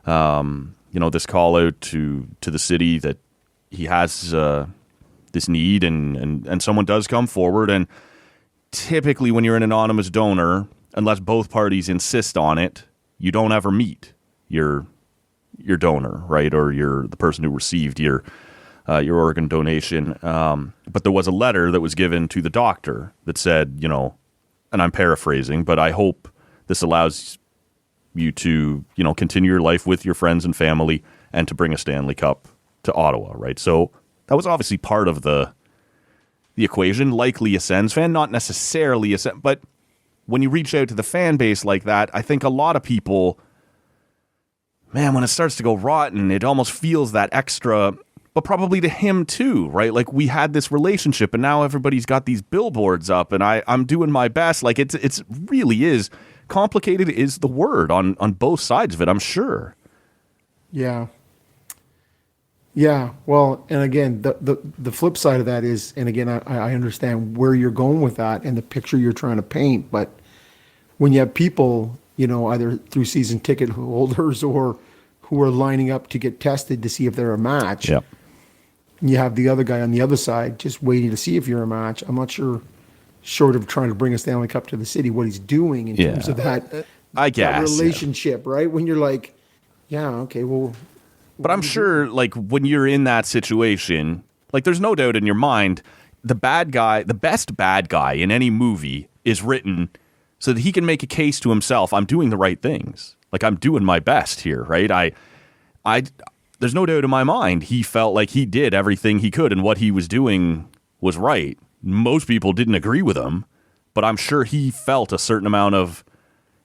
this call out to the city that he has this need, and someone does come forward. And typically, when you're an anonymous donor, unless both parties insist on it, you don't ever meet your donor, right? Or the person who received your organ donation. But there was a letter that was given to the doctor that said, and I'm paraphrasing, but I hope this allows you to, continue your life with your friends and family and to bring a Stanley Cup to Ottawa, right? So that was obviously part of the equation, likely a Sens fan, not necessarily a Sens, but when you reach out to the fan base like that, I think a lot of people, man, when it starts to go rotten, it almost feels that extra, but probably to him too, right? Like, we had this relationship and now everybody's got these billboards up and I'm doing my best. Like, it's really is complicated is the word on both sides of it, I'm sure. Yeah. Yeah. Well, and again, the flip side of that is, and again, I understand where you're going with that and the picture you're trying to paint, but when you have people, either through season ticket holders or who are lining up to get tested to see if they're a match, yep. You have the other guy on the other side just waiting to see if you're a match. I'm not sure, short of trying to bring a Stanley Cup to the city, what he's doing in terms of that, I guess, that relationship, right? When you're like, yeah, okay, well. But I'm sure, like, when you're in that situation, like, there's no doubt in your mind, the best bad guy in any movie is written so that he can make a case to himself. I'm doing the right things. Like, I'm doing my best here, right? There's no doubt in my mind he felt like he did everything he could and what he was doing was right. Most people didn't agree with him, but I'm sure he felt a certain amount of,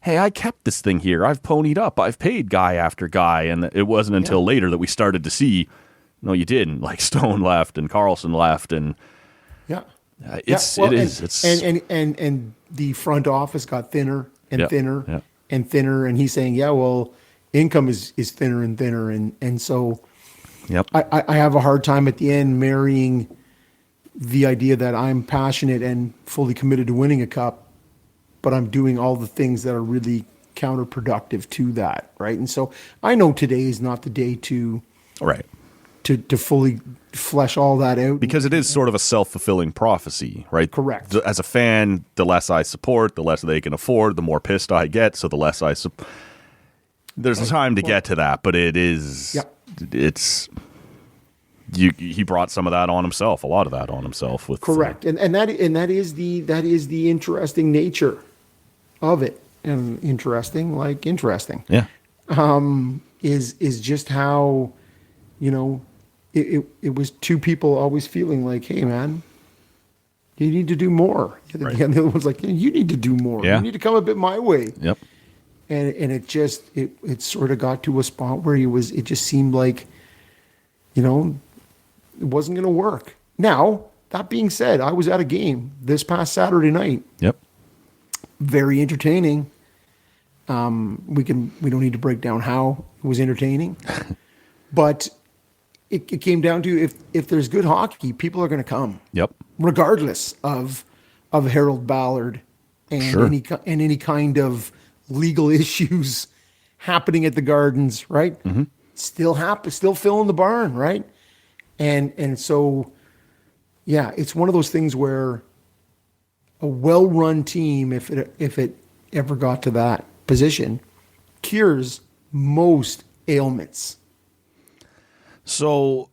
hey, I kept this thing here. I've ponied up. I've paid guy after guy. And it wasn't until later that we started to see, no, you didn't. Like, Stone left and Carlson left. And it is. And the front office got thinner and thinner and thinner. And he's saying, yeah, well, income is thinner and thinner. And so I have a hard time at the end marrying the idea that I'm passionate and fully committed to winning a cup, but I'm doing all the things that are really counterproductive to that, right? And so I know today is not the day to fully flesh all that out. Because it is sort of a self-fulfilling prophecy, right? Correct. As a fan, the less I support, the less they can afford, the more pissed I get, so the less I support. There's time to get to that, but it is, it's... he brought some of that on himself, a lot of that on himself. With correct, and that is the interesting nature of it, and interesting is just how, it was two people always feeling like, hey man, you need to do more. Right. And the other one's like, you need to do more. You need to come a bit my way. Yep. And it sort of got to a spot where it just seemed like, it wasn't going to work. Now, that being said, I was at a game this past Saturday night. Yep. Very entertaining. We don't need to break down how it was entertaining, but it came down to if there's good hockey, people are going to come. Yep. Regardless of Harold Ballard and any kind of legal issues happening at the Gardens, right? Mm-hmm. Still filling the barn, right? And so, yeah, it's one of those things where a well-run team, if it ever got to that position, cures most ailments. So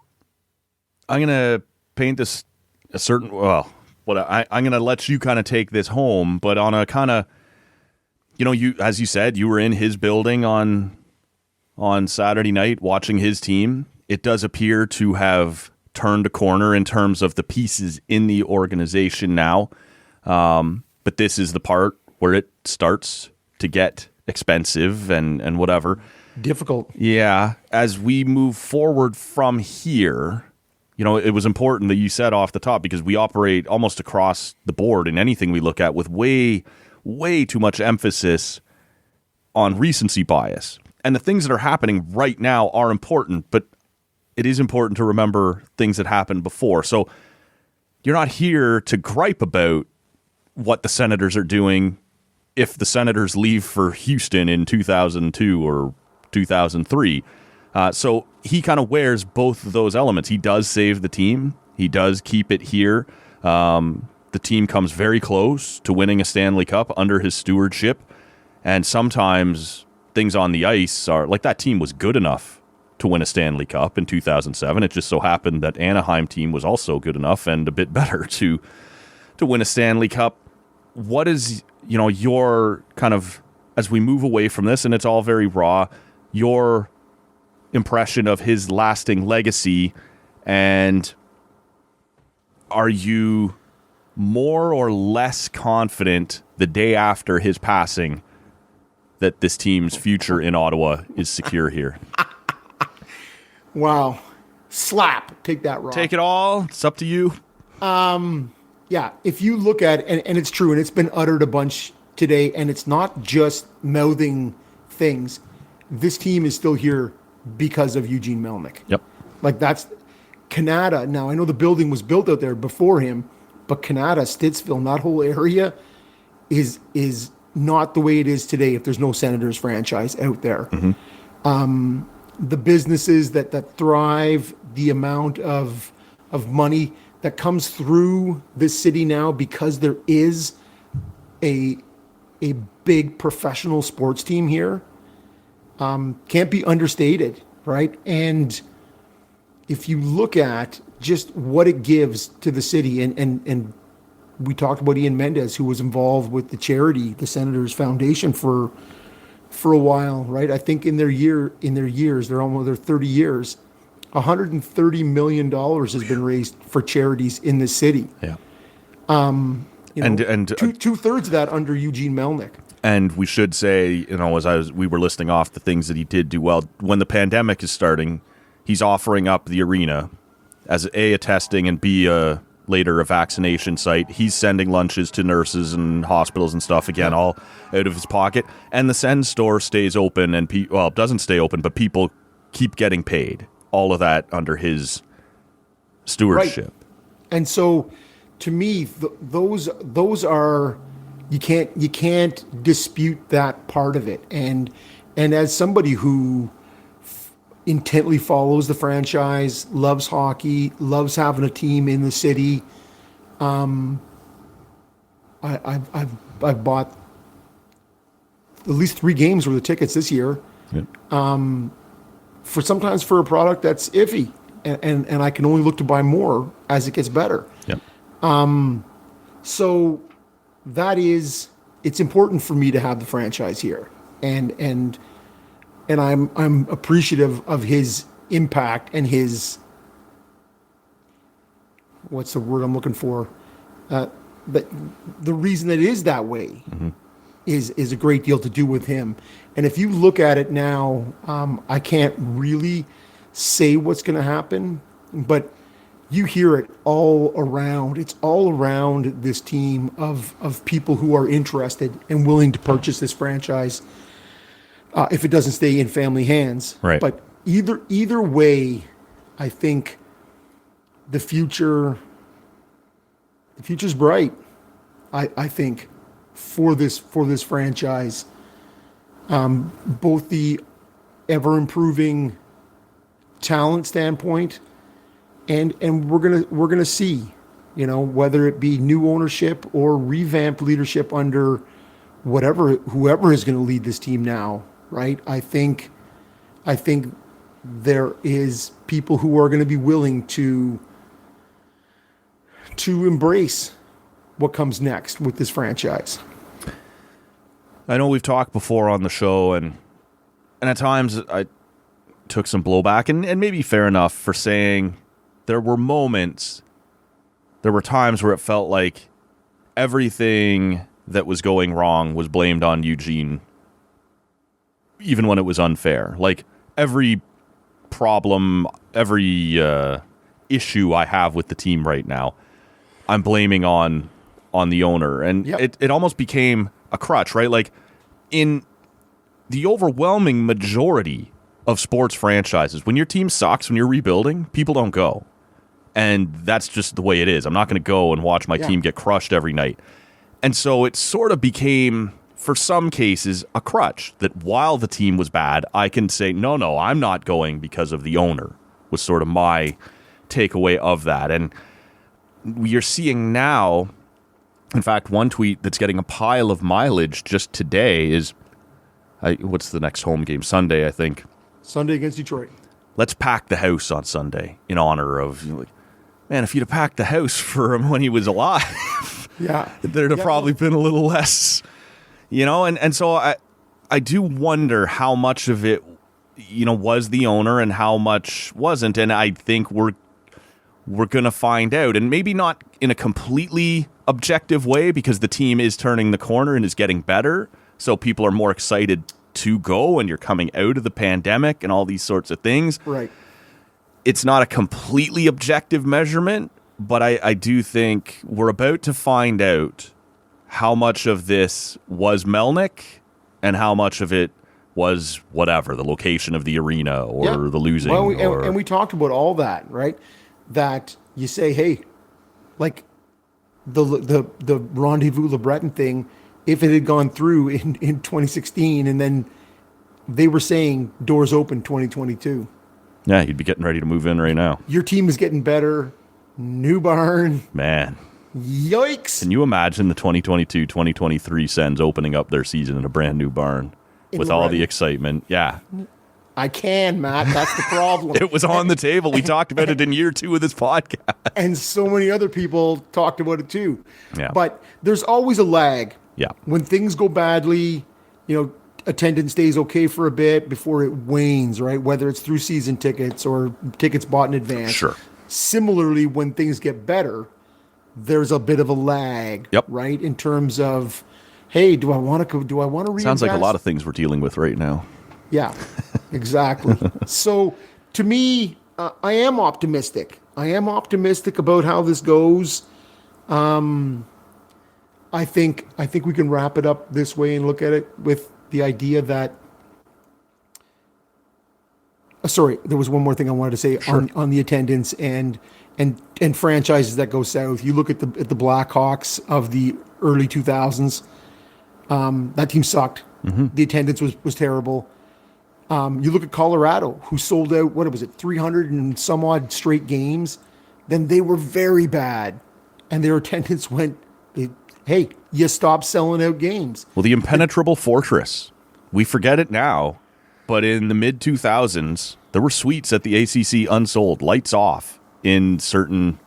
I'm going to paint this a certain, well, what I'm going to let you kind of take this home, but on a kind of, you, as you said, you were in his building on Saturday night watching his team. It does appear to have turned a corner in terms of the pieces in the organization now. But this is the part where it starts to get expensive and whatever. Difficult. Yeah. As we move forward from here, it was important that you said off the top, because we operate almost across the board in anything we look at with way, way too much emphasis on recency bias. And the things that are happening right now are important, but it is important to remember things that happened before. So you're not here to gripe about what the Senators are doing if the Senators leave for Houston in 2002 or 2003. So he kind of wears both of those elements. He does save the team. He does keep it here. The team comes very close to winning a Stanley Cup under his stewardship. And sometimes things on the ice are like, that team was good enough to win a Stanley Cup in 2007. It just so happened that Anaheim team was also good enough and a bit better to win a Stanley Cup. What is, your kind of, as we move away from this, and it's all very raw, your impression of his lasting legacy, and are you more or less confident the day after his passing that this team's future in Ottawa is secure here? Wow. Slap. Take that, Rob. Take it all. It's up to you. Yeah, if you look at it, and it's true, and it's been uttered a bunch today, and it's not just mouthing things. This team is still here because of Eugene Melnyk. Yep. Like, that's Canada. Now, I know the building was built out there before him, but Canada, Stittsville, and that whole area is not the way it is today if there's no Senators franchise out there. Mm-hmm. The businesses that thrive, the amount of money that comes through this city now because there is a big professional sports team here, can't be understated, right? And if you look at just what it gives to the city, and we talked about Ian Mendez, who was involved with the charity, the Senators Foundation, for a while, right? I think in their 30 years, $130 million has been raised for charities in the city. Yeah. Two-thirds of that under Eugene Melnyk. And we should say, as we were listing off the things that he did do well, when the pandemic is starting, he's offering up the arena as a testing and B, later a vaccination site. He's sending lunches to nurses and hospitals and stuff, again, all out of his pocket. And the Send store stays open, and it doesn't stay open, but people keep getting paid. All of that under his stewardship. Right. And so, to me, those are, you can't dispute that part of it. And as somebody who intently follows the franchise, loves hockey, loves having a team in the city, I've bought at least 3 games worth of tickets this year. Yep. Sometimes for a product that's iffy, and I can only look to buy more as it gets better. Yep. So it's important for me to have the franchise here, and I'm appreciative of his impact and his, what's the word I'm looking for? But the reason that it is that way, mm-hmm. is a great deal to do with him. And if you look at it now, I can't really say what's going to happen, but you hear it all around. It's all around this team of people who are interested and willing to purchase this franchise if it doesn't stay in family hands. Right. But either way, I think the future's bright. I think for this franchise, both the ever improving talent standpoint, and we're gonna see, whether it be new ownership or revamped leadership under whoever is going to lead this team now, right? I think there is people who are going to be willing to to embrace what comes next with this franchise. I know we've talked before on the show, and at times I took some blowback, and maybe fair enough for saying there were times where it felt like everything that was going wrong was blamed on Eugene, even when it was unfair. Like, every problem, every issue I have with the team right now, I'm blaming on the owner. And it almost became a crutch, right? Like, in the overwhelming majority of sports franchises, when your team sucks, when you're rebuilding, people don't go. And that's just the way it is. I'm not going to go and watch my team get crushed every night. And so it sort of became, for some cases, a crutch that while the team was bad, I can say, no, I'm not going because of the owner, was sort of my takeaway of that. And you're seeing now, in fact, one tweet that's getting a pile of mileage just today is, what's the next home game? Sunday, I think. Sunday against Detroit. Let's pack the house on Sunday in honor of, man, if you'd have packed the house for him when he was alive, there'd have probably been a little less, and so I do wonder how much of it, was the owner and how much wasn't. And I think we're going to find out, and maybe not in a completely objective way, because the team is turning the corner and is getting better. So people are more excited to go, and you're coming out of the pandemic and all these sorts of things. Right. It's not a completely objective measurement, but I do think we're about to find out how much of this was Melnyk and how much of it was whatever, the location of the arena or the losing. Well, and we talked about all that, right? That you say, hey, like the Rendezvous Le Breton thing, if it had gone through in 2016 and then they were saying doors open 2022. Yeah, you'd be getting ready to move in right now. Your team is getting better. New barn. Man. Yikes. Can you imagine the 2022-2023 Sens opening up their season in a brand new barn with all the excitement? Yeah. I can, Matt. That's the problem. It was on the table. We talked about it in year 2 of this podcast. And so many other people talked about it too. Yeah. But there's always a lag. Yeah. When things go badly, attendance stays okay for a bit before it wanes, right? Whether it's through season tickets or tickets bought in advance. Sure. Similarly, when things get better, there's a bit of a lag, right? In terms of, hey, do I want to reinvest? Sounds like a lot of things we're dealing with right now. Yeah, exactly. So to me, I am optimistic. I am optimistic about how this goes. I think we can wrap it up this way and look at it with the idea that. Sorry, there was one more thing I wanted to say on the attendance and franchises that go south. You look at the Blackhawks of the early 2000s. That team sucked. Mm-hmm. The attendance was terrible. You look at Colorado, who sold out, 300 and some odd straight games. Then they were very bad. And their attendance went, hey, you stopped selling out games. Well, the impenetrable fortress. We forget it now, but in the mid-2000s, there were suites at the ACC unsold, lights off in certain,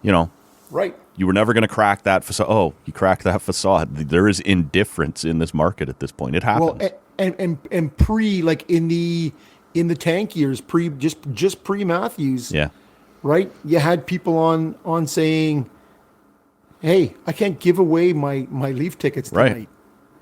Right. You were never going to crack that facade. Oh, you cracked that facade. There is indifference in this market at this point. It happens. Well, and pre, like in the tank years, just pre Matthews, right? You had people on saying, "Hey, I can't give away my Leaf tickets tonight." Right.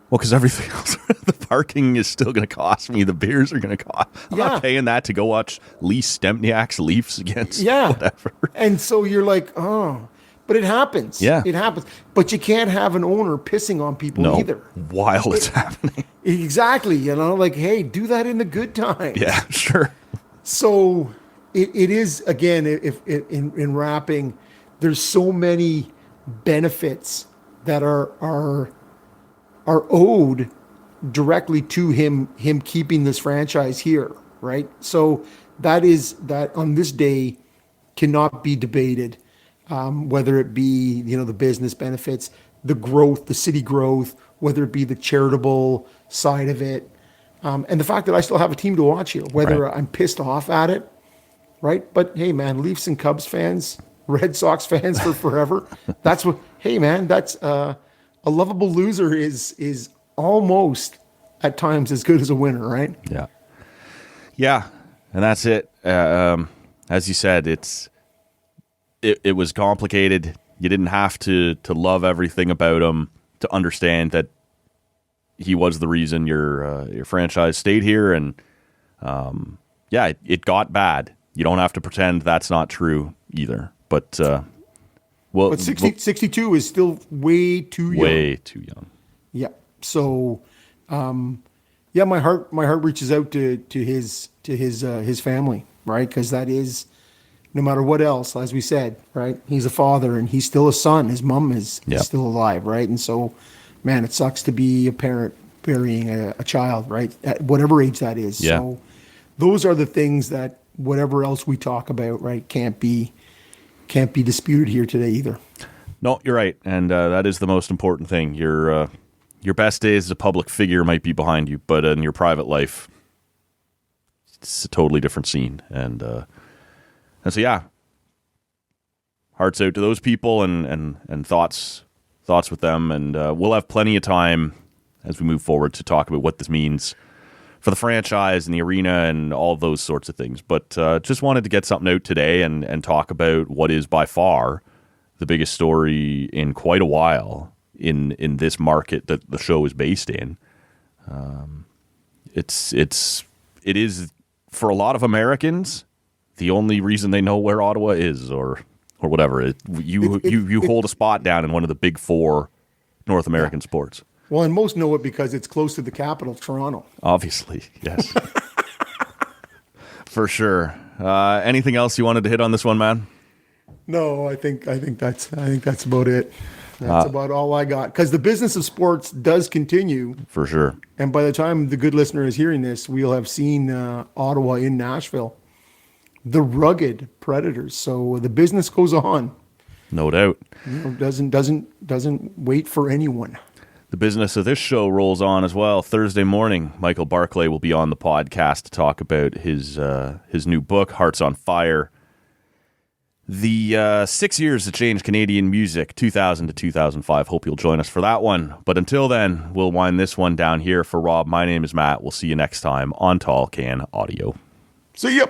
Well, because everything else, the parking is still going to cost me. The beers are going to cost. I'm not paying that to go watch Lee Stempniak's Leafs against whatever. And so you're like, oh. But it happens. Yeah. It happens. But you can't have an owner pissing on people either. While it's happening. Exactly. Like, hey, do that in the good times. Yeah, sure. So it is, again, if in wrapping, there's so many benefits that are owed directly to him keeping this franchise here, right? So that on this day cannot be debated. Whether it be, the business benefits, the growth, the city growth, whether it be the charitable side of it, and the fact that I still have a team to watch here, whether I'm pissed off at it, right? But hey, man, Leafs and Cubs fans, Red Sox fans for forever. That's what. Hey, man, that's a lovable loser is almost at times as good as a winner, right? Yeah, yeah, and that's it. As you said, it was complicated. You didn't have to love everything about him to understand that he was the reason your franchise stayed here, and yeah, it got bad. You don't have to pretend that's not true either. But 62 is still way too young. Way too young. Yeah. So, yeah, my heart reaches out to his family, right? Because that is, no matter what else, as we said, right? He's a father and he's still a son. His mom is still alive, right? And so, man, it sucks to be a parent burying a child, right? At whatever age that is. Yeah. So, those are the things that whatever else we talk about, right, can't be disputed here today either. No, you're right, and that is the most important thing. Your best days as a public figure might be behind you, but in your private life, it's a totally different scene. And so, yeah, hearts out to those people, and thoughts with them, and we'll have plenty of time as we move forward to talk about what this means for the franchise and the arena and all those sorts of things. But just wanted to get something out today and talk about what is by far the biggest story in quite a while in this market that the show is based in. It is, for a lot of Americans, the only reason they know where Ottawa is or whatever. You hold a spot down in one of the big four North American sports. Well, and most know it because it's close to the capital, Toronto. Obviously, yes. For sure. Anything else you wanted to hit on this one, man? No, I think that's about it. That's about all I got. Because the business of sports does continue. For sure. And by the time the good listener is hearing this, we'll have seen Ottawa in Nashville, the rugged Predators. So the business goes on. No doubt. Doesn't wait for anyone. The business of this show rolls on as well. Thursday morning, Michael Barclay will be on the podcast to talk about his new book, Hearts on Fire. The 6 years that changed Canadian music, 2000 to 2005. Hope you'll join us for that one. But until then, we'll wind this one down here. For Rob, my name is Matt. We'll see you next time on Tall Can Audio. See ya.